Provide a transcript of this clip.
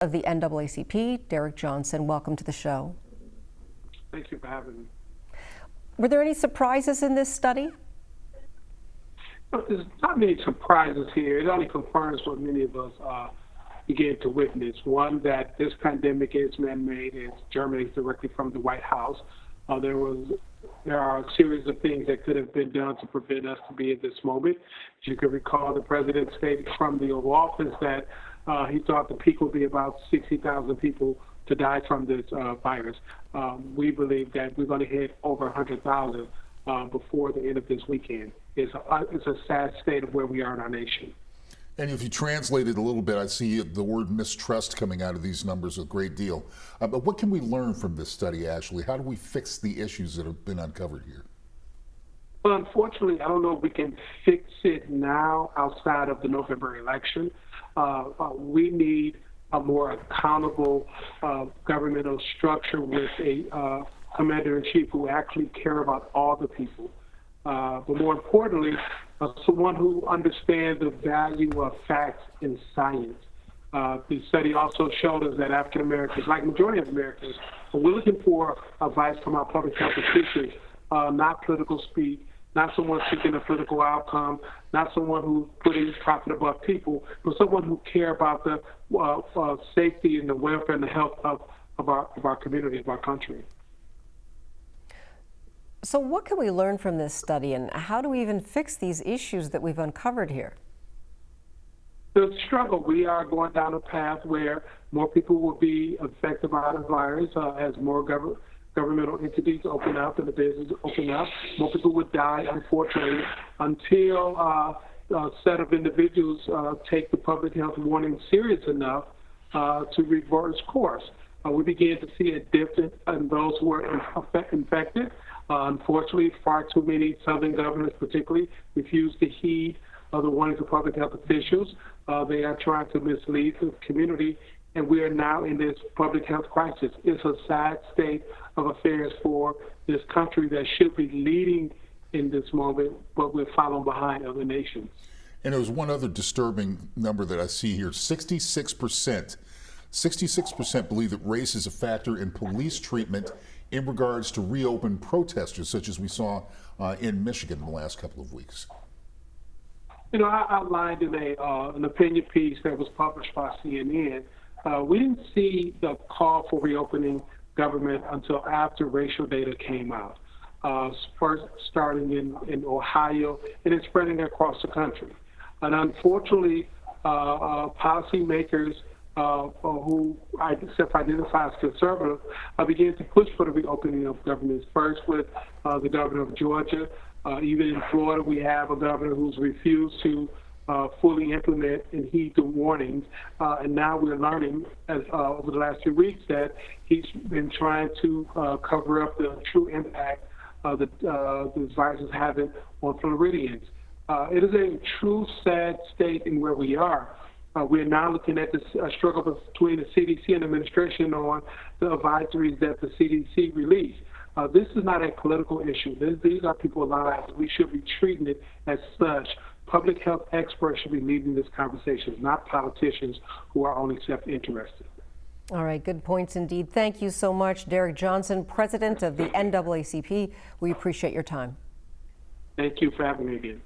Of the NAACP, Derrick Johnson, welcome to the show. Thank you for having me. Were there any surprises in this study? There's not many surprises here. It only confirms what many of us began to witness. One, that this pandemic is man-made. It germinates directly from the White House. There are a series of things that could have been done to prevent us to be in this moment. As you can recall, the president stated from the Oval Office that he thought the peak would be about 60,000 people to die from this virus. We believe that we're going to hit over 100,000 before the end of this weekend. It's a sad state of where we are in our nation. And if you translate it a little bit, I see the word mistrust coming out of these numbers a great deal. But what can we learn from this study, Ashley? How do we fix the issues that have been uncovered here? Well, unfortunately, I don't know if we can fix it now outside of the November election. We need a more accountable governmental structure with a commander-in-chief who actually care about all the people. But more importantly, someone who understands the value of facts and science. The study also showed us that African Americans, like majority of Americans, we're looking for advice from our public health officials, not political speak, not someone seeking a political outcome, not someone who's putting profit above people, but someone who care about the safety and the welfare and the health of our community, of our country. So what can we learn from this study, and how do we even fix these issues that we've uncovered here? The struggle, we are going down a path where more people will be affected by the virus as more governmental entities open up and the businesses open up. More people would die, unfortunately, until a set of individuals take the public health warning serious enough to reverse course. We began to see a dip in those who were infected. Unfortunately, far too many Southern governors particularly refuse to heed the warnings of public health officials. They are trying to mislead the community, and we are now in this public health crisis. It's a sad state of affairs for this country that should be leading in this moment, but we're following behind other nations. And there was one other disturbing number that I see here. 66% believe that race is a factor in police treatment in regards to reopened protesters, such as we saw in Michigan in the last couple of weeks. You know, I outlined in an opinion piece that was published by CNN. We didn't see the call for reopening government until after racial data came out, first starting in Ohio and then spreading across the country. And unfortunately, policymakers who I self-identify as conservative began to push for the reopening of governments, first with the governor of Georgia. Even in Florida, we have a governor who's refused to fully implement and heed the warnings. And now we're learning over the last few weeks that he's been trying to cover up the true impact that this virus is having on Floridians. It is a true sad state in where we are. We're now looking at the struggle between the CDC and administration on the advisories that the CDC released. This is not a political issue. These are people's lives. We should be treating it as such. Public health experts should be leading this conversation, not politicians who are only self-interested. All right, good points indeed. Thank you so much, Derrick Johnson, president of the NAACP. We appreciate your time. Thank you for having me again.